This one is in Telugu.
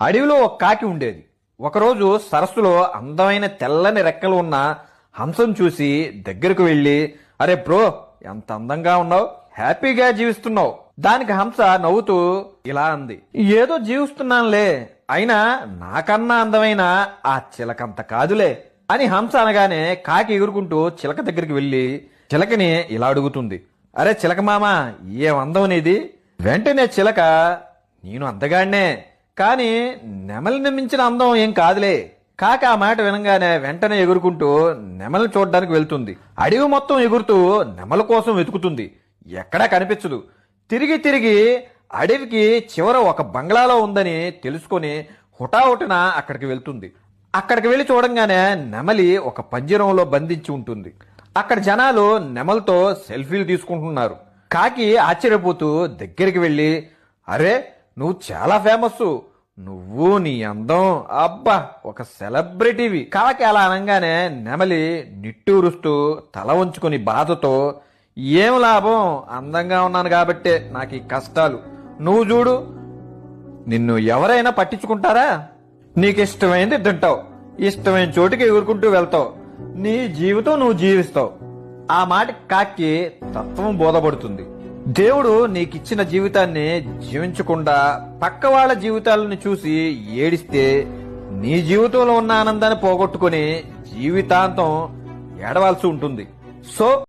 అడవిలో ఒక కాకి ఉండేది. ఒకరోజు సరస్సులో అందమైన తెల్లని రెక్కలు ఉన్న హంసను చూసి దగ్గరకు వెళ్లి, అరే బ్రో, ఎంత అందంగా ఉన్నావు, హ్యాపీగా జీవిస్తున్నావు. దానికి హంస నవ్వుతూ ఇలా అంది, ఏదో జీవిస్తున్నానులే, అయినా నాకన్నా అందమైన ఆ చిలకంత కాదులే అని హంస అనగానే కాకి ఎగురుకుంటూ చిలక దగ్గరికి వెళ్లి చిలకని ఇలా అడుగుతుంది, అరే చిలక మామ, ఏం అందం నీది. వెంటనే చిలక, నేను అందగాడినే, కానీ నెమలిని మించిన అందం ఏం కాదులే. కాకి ఆ మాట వినంగానే వెంటనే ఎగురుకుంటూ నెమలిని చూడడానికి వెళ్తుంది. అడవి మొత్తం ఎగురుతూ నెమల కోసం వెతుకుతుంది. ఎక్కడా కనిపించదు. తిరిగి తిరిగి అడవికి చివర ఒక బంగ్లాలో ఉందని తెలుసుకొని హుటాహుటిన అక్కడికి వెళ్తుంది. అక్కడికి వెళ్లి చూడంగానే నెమలి ఒక పంజరంలో బంధించి ఉంటుంది. అక్కడ జనాలు నెమలతో సెల్ఫీలు తీసుకుంటున్నారు. కాకి ఆశ్చర్యపోతూ దగ్గరికి వెళ్లి, అరే నువ్వు చాలా ఫేమస్, నువ్వు నీ అందం, అబ్బా ఒక సెలబ్రిటీవి. కాకి అలా అనగానే నెమలి నిట్టూరుస్తూ తల ఉంచుకుని బాధతో, ఏం లాభం, అందంగా ఉన్నాను కాబట్టే నాకు ఈ కష్టాలు. నువ్వు చూడు, నిన్ను ఎవరైనా పట్టించుకుంటారా? నీకిష్టమైంది తింటావు, ఇష్టమైన చోటుకి ఎగురుకుంటూ వెళ్తావు, నీ జీవితం నువ్వు జీవిస్తావు. ఆ మాట కాకి తత్వం బోధపడుతుంది. దేవుడు నీకిచ్చిన జీవితాన్ని జీవించకుండా పక్క వాళ్ళ జీవితాలను చూసి ఏడిస్తే నీ జీవితంలో ఉన్న ఆనందాన్ని పోగొట్టుకుని జీవితాంతం ఏడవాల్సి ఉంటుంది. సో